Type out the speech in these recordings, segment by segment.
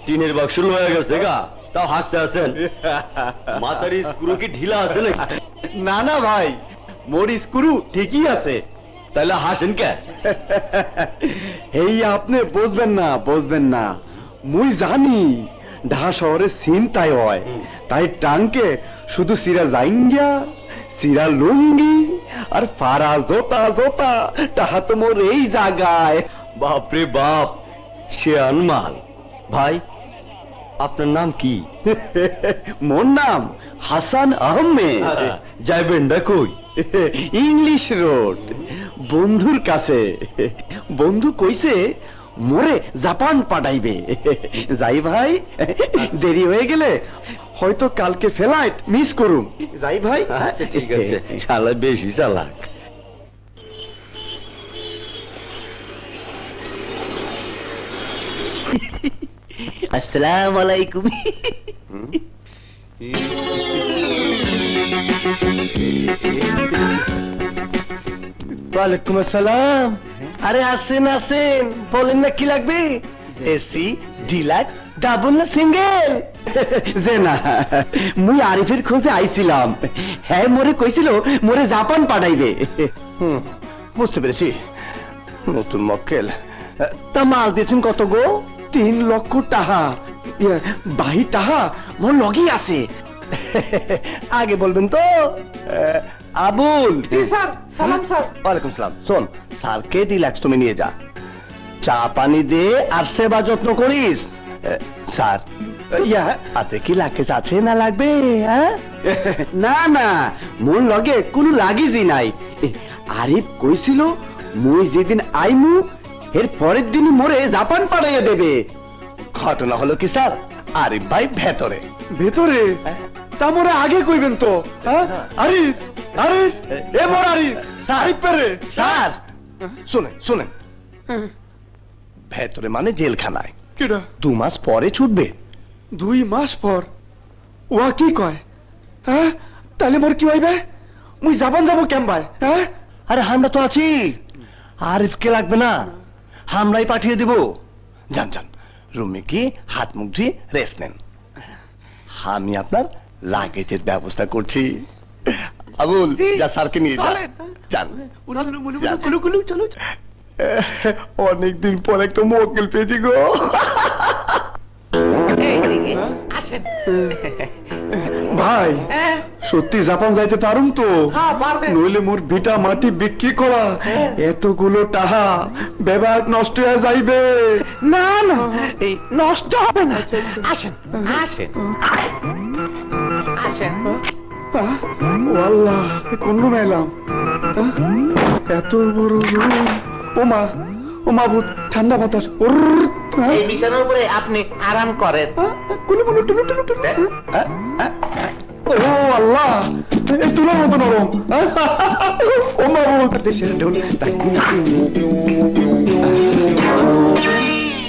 টিনের বাক্স হয়ে গেছে গা, তাও হাসতে আছেন? মাথার স্ক্রু কি ঢিলা আছে নাকি? না না ভাই, মোর স্ক্রু ঠিকই আছে। তাহলে হাসেন কে? এই আপনি বুঝবেন না, মুই জানি ঢাকা শহরে চিন্তায় হয়, তাই টাঙ্কে শুধু সিরা জাইঙ্গা, সিরা লুঙ্গি আর ফারা জোতা টাহা তো মোর এই জায়গায়। বাপরে বাপ, সে আনমাল। ভাই, আপনার নাম কি? মোর নাম হাসান আহমেদ। যাইবেন না কই? ইংলিশ রোড, বন্ধুর কাছে। বন্ধু কইছে মোরে জাপান পাঠাইবে। যাই ভাই, দেরি হয়ে গেলে হয়তো কালকে ফ্লাইট মিস করুম। যাই ভাই। আচ্ছা ঠিক আছে, শালা বেশি চালাক। আসসালামু আলাইকুম। ওয়ালাইকুম আসসালাম। আরে আসেন, বলেন না কি লাগবে? এসি, ডিলাক্স, ডাবল না সিঙ্গেল? যে না, মুই আরিফের খোঁজে আইছিলাম। হ্যাঁ, মোরে কইছিল মোরে জাপান পাঠাইবে। বুঝতে পেরেছি, নতুন মক্কেল। তা মাল দিয়েছেন কত গো? 3 লক্ষ টাকা। বাহি টাকা মোর লগেই আছে। আগে বলবেন তো। আবুল। জি স্যার। সালাম স্যার। ওয়ালাইকুম সালাম। শোন, স্যারকে ডিলাক্স তুমি নিয়ে যা, চা পানি দে আর সেবা যত্ন করিস। স্যার, হাতে কি লাগেজ আছে না লাগবে? না না, মোর লগে কোনো লাগেজই নাই। আরিফ কইছিল মুই যেদিন আইমু এর পরের দিনই মোরে জাপান পাঠাইয়া দেবে। ঘটনা হলো কি স্যার, আরিফ ভাই ভেতরে। তা মোরে আগে কইবেন তো। আরিফ, এ মোর আরিফ। স্যার শুনেন, ভেতরে মানে জেলখানায়। 2 মাস পরে ছুটবে। 2 মাস পর? ওয়া কি কয়? হ্যাঁ, তাহলে মোর কি হইবে? মুই জাপান যাবো কেমবাই? হ্যাঁ, আরে আমরা তো আছি। আরিফকে লাগবে না, আমরাই পাঠিয়ে দিব। যান রুমে কি হাত মুখ ধুয়ে রেস্ট নেন, আমি আপনার লাগেজের ব্যবস্থা করছি। আবুল, যা স্যারকে নিয়ে যান। চলো। অনেকদিন পর একটা মক্কেল পেয়েছি গো। ভাই, সত্যি জাপান যাইতে পারুম তো? নইলে মোর ভিটা মাটি বিক্রি করা এতগুলো টাকা ব্যবহার নষ্ট হয়ে যাইবে। না না, এই নষ্ট হবে না। আসেন। আল্লাহ, কোন রুমে এলাম? এত বড় রুম। ওমা ভূত, ঠান্ডা বাতাস। এই বিছানার উপরে আপনি আরাম করেন। ও আল্লাহ, এই তুলার মতো নরম। ওমা ভূত,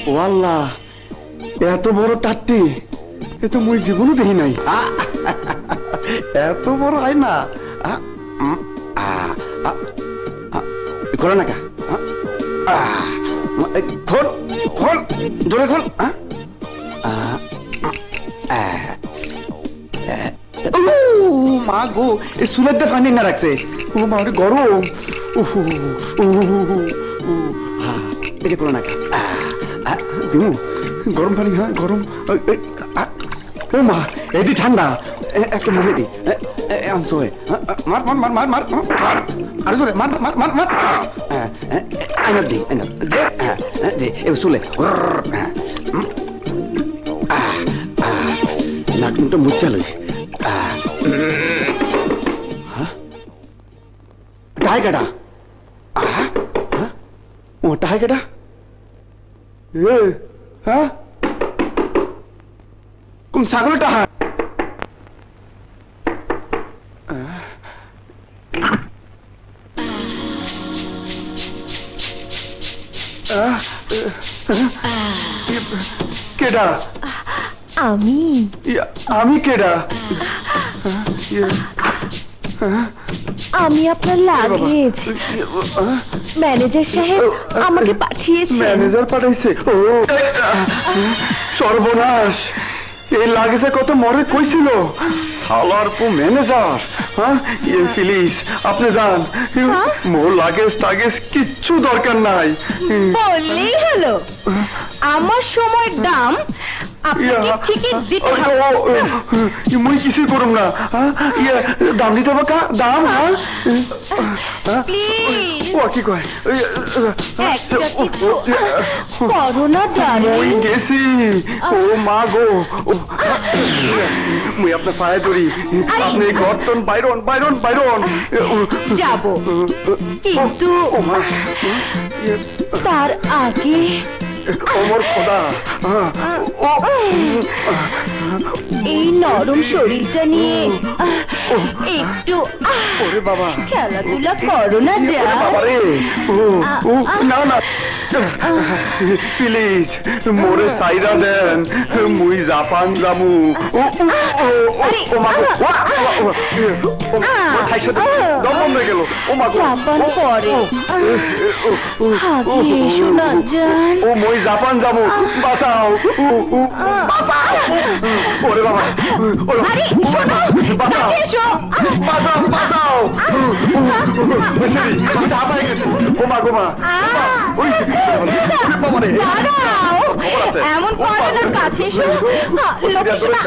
ও আল্লাহ, এত বড় টাট্টি এ তো মুই জীবনও দেখি নাই। এত বড় হয় না। করো না কা, খোল জোরে খোল। মা গো, এই চুলের দিয়ে পানি না রাখছে। ও মা, গরম। এটা করো না কা, গরম পানি। হ্যাঁ, গরম। ও মা এদি ঠান্ডা একটা মুখে দি আনসোয় মার মার মার মার মার আরে জোরে মার মার মার মার আইনা দি আইনা দে দে এ শুলে নাক মুখটা মুচ্ছা লইছে টাই কাটা ও টাই কাটা এ হ্যাঁ কোন ছাগলটা হ্যাঁ কেডা আমি আমি কেডা আমি আপনার লাগেজ ম্যানেজার সাহেব আমাকে পাঠিয়েছে। ম্যানেজার পাঠাইছে ও সর্বনাশ এই লাগেজে কত মরে কইছিল হালার পু ম্যানেজার হ্যাঁ প্লিজ আপনি যান মোর লাগেজ টাগেজ কিচ্ছু দরকার নাই বললেই হলো আমার সময়ের দাম আপনাকে ঠিকই দিতে হবে। মুই কিছু করুম না দাম দিতে হবে কা দাম হ্যাঁ প্লিজ ও কি কয় একটা কিছু করো না ডার্লিং। মুই গেছি ও মা গো মুই আপনার পায়ে ধরি আপনি গর্তন বাইরন বাইরন বাইরন যাব কিন্তু তার আগে ওমর খোদা এই নরম শরীরটা নিয়ে একটু ওরে বাবা খেলাধুলা করো না যা বাবারে না না প্লিজ মোরে সাইরা দেন মুই জাপান যামু জাপান পরে আগে এসো না জান। ও মই জাপান যাবো বাঁচাও বাঁচাও ওরে বাবা আরে শোনো বাঁচাও কাছে এসো বাঁচাও বাঁচাও হাঁপাই গেছে ও মা গো মা দাঁড়াও এমন করো না কাছে এসো লক্ষ্মী সোনা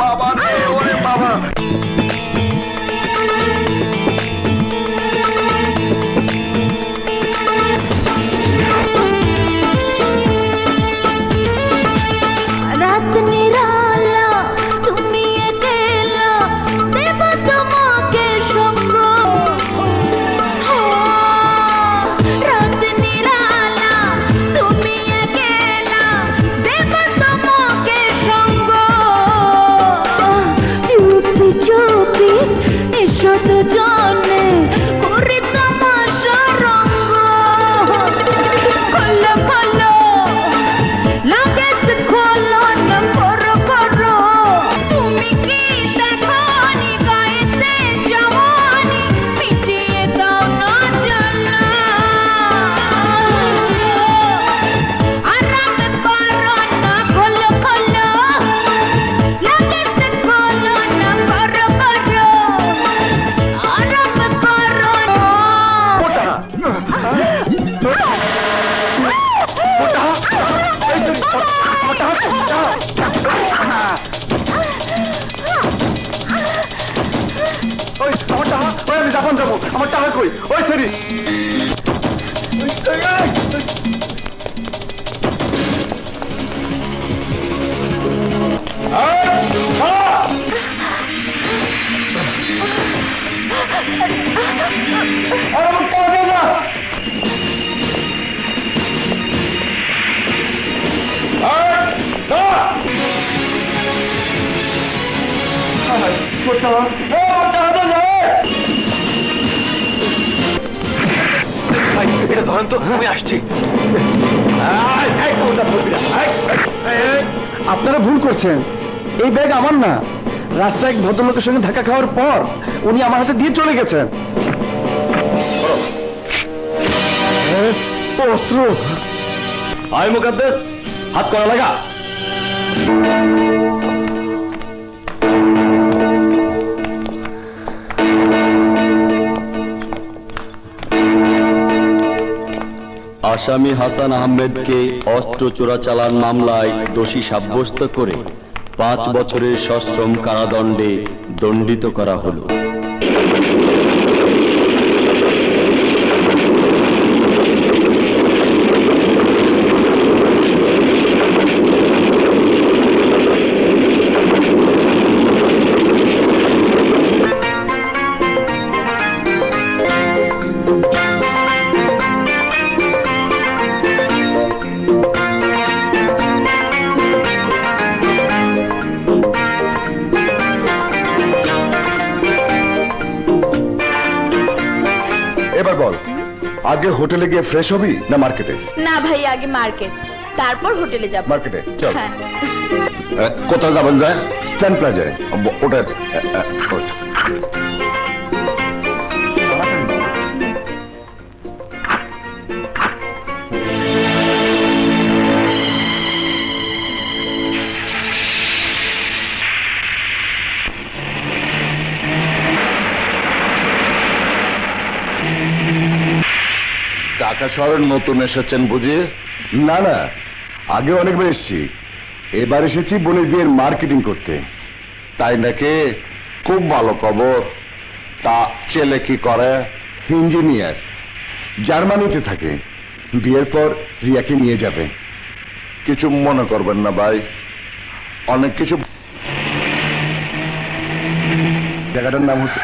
বাবা রে ওরে বাবা রাত নিরালা তুমি একেলা দেব তোমাকে সঙ্গ রাত নিরালা তুমি একেলা দেব তোমাকে সঙ্গ চুপি চুপি এসো তো জনে করে তামাশা রঙ্গ খোলো খোলো লাগেজ খোলো না করো করো তুমি কি দেখনি গায়েতে জওয়ানি মিটিয়ে দাও না জ্বালা আরাম করো না খোলো খোলো লাগেজ খোলো না করো করো আরাম করো আমি জাপান যাবো আমার টাকা কই ওই সেরি এটা ধরেন তো আমি আসছি আপনারা ভুল করছেন এই ব্যাগ আমার না রাস্তায় এক ভদ্রলোকের সঙ্গে ধাক্কা খাওয়ার পর উনি আমার হাতে দিয়ে চলে গেছেন অস্ত্র আয় মুকদ্দেস হাত করা লাগা আসামি হাসান আহমেদকে অস্ত্র চোরাচালান মামলায় দোষী সাব্যস্ত করে 5 বছরের সশ্রম কারাদণ্ডে দণ্ডিত করা হলো। এবার বল, আগে হোটেলে গিয়ে ফ্রেশ হবি না মার্কেটে? না ভাই, আগে মার্কেট, তারপর হোটেলে যাব। মার্কেটে চল। হ্যাঁ, কোথায় যাবেন? যায় স্ট্যান্ড প্লাজায়। ওটা ঢাকা শহরে নতুন এসেছেন বুঝি? না না, আগে অনেকবার এসেছি, এবার এসেছি বোনের বিয়ের মার্কেটিং করতে। তাই নাকি? খুব ভালো খবর। তা ছেলে কি করে? ইঞ্জিনিয়ার, জার্মানিতে থাকে। বিয়ের পর রিয়াকে নিয়ে যাবে। কিছু মনে করবেন না ভাই, অনেক কিছু। জায়গাটার নাম হচ্ছে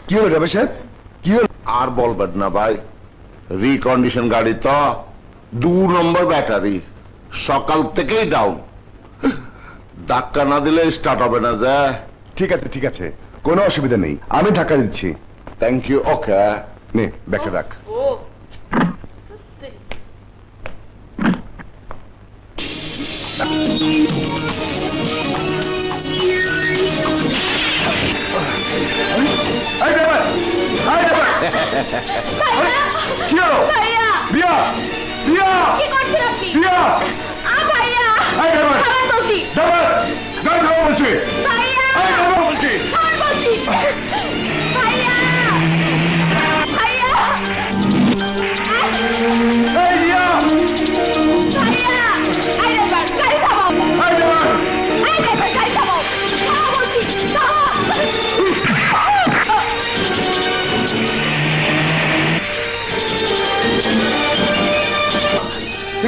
কি হলো রবি সাহেব? কি হলো? আর বলবেন না ভাই, রিকন্ডিশন গাড়ি তো, 2 নম্বর ব্যাটারি, সকাল থেকেই ডাউন। ধাক্কা না দিলে স্টার্ট হবে না। যে ঠিক আছে ঠিক আছে, কোনো অসুবিধা নেই, আমি ধাক্কা দিচ্ছি। Thank you. ওকে, নে ব্যাগটা রাখ। ও কি হলো? ভাইয়া, বিয়া বিয়া কি করছেন আপনি? বিয়া ভাইয়া, এই ড্রাইভার! খাবার বলছি। ড্রাইভার, গাড়ি থামাও বলছি। ভাইয়া, এই থামাও বলছি। খাবার বলছি। ভাইয়া, ভাইয়া, এই রিয়া! ভাইয়া, এই ড্রাইভার, গাড়ি থামাও। এই ড্রাইভার! এই ড্রাইভার, গাড়ি থামাও। থামাও বলছি, থামাও।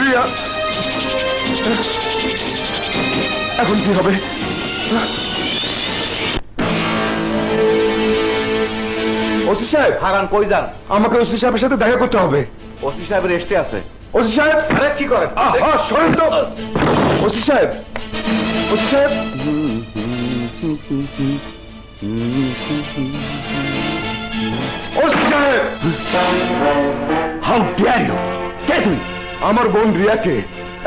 রিয়া, এখন কি হবে? ওসি সাহেব, হারান কই যান? আমাকে ওসি সাহেবের সাথে দেখা করতে হবে। ওসি সাহেবের রেস্টে আছে। ওসি সাহেব! আরে কি করেন? শোনেন তো। ওসি সাহেব, ওসি সাহেব! ওসি সাহেব! How dare you! কে তুমি? আমার বোন রিয়াকে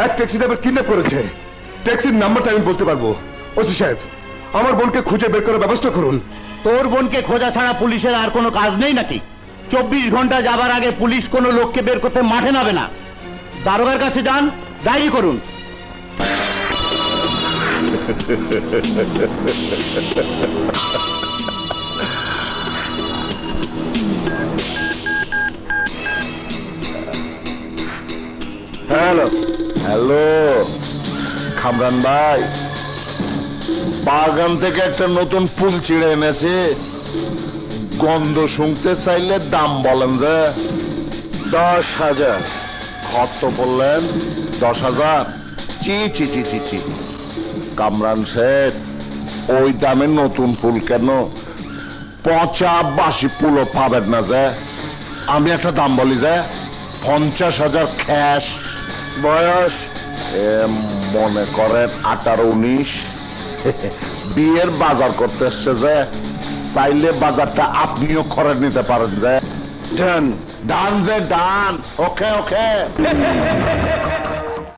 এক ট্যাক্সি ড্রাইভার কিডন্যাপ করেছে। ট্যাক্সির নাম্বারটা আমি বলতে পারবো। ওসি সাহেব, আমার বোনকে খুঁজে বের করার ব্যবস্থা করুন। তোর বোনকে খোঁজা ছাড়া পুলিশের আর কোনো কাজ নেই নাকি? 24 ঘন্টা যাবার আগে পুলিশ কোনো লোককে বের করতে মাঠে নামে না। দারোগার কাছে যান, ডায়েরি করুন। হ্যালো হ্যালো, খামরান ভাই, বাগান থেকে একটা নতুন ফুল ছিঁড়ে এনেছে। গন্ধ শুনতে চাইলে দাম বলেন যে। 10,000। কত বললেন? 10,000? চি চি চি চি চি, কামরান শেখ, ওই দামে নতুন ফুল কেন? পচা বাসি ফুলও পাবেন না যে। আমি একটা দাম বলি যে, 50,000 ক্যাশ। বয়স মনে করেন 18-19। বিয়ের বাজার করতে এসছে যে, চাইলে বাজারটা আপনিও করে নিতে পারেন যে। ডান ডান যে ডান। ওকে ওকে।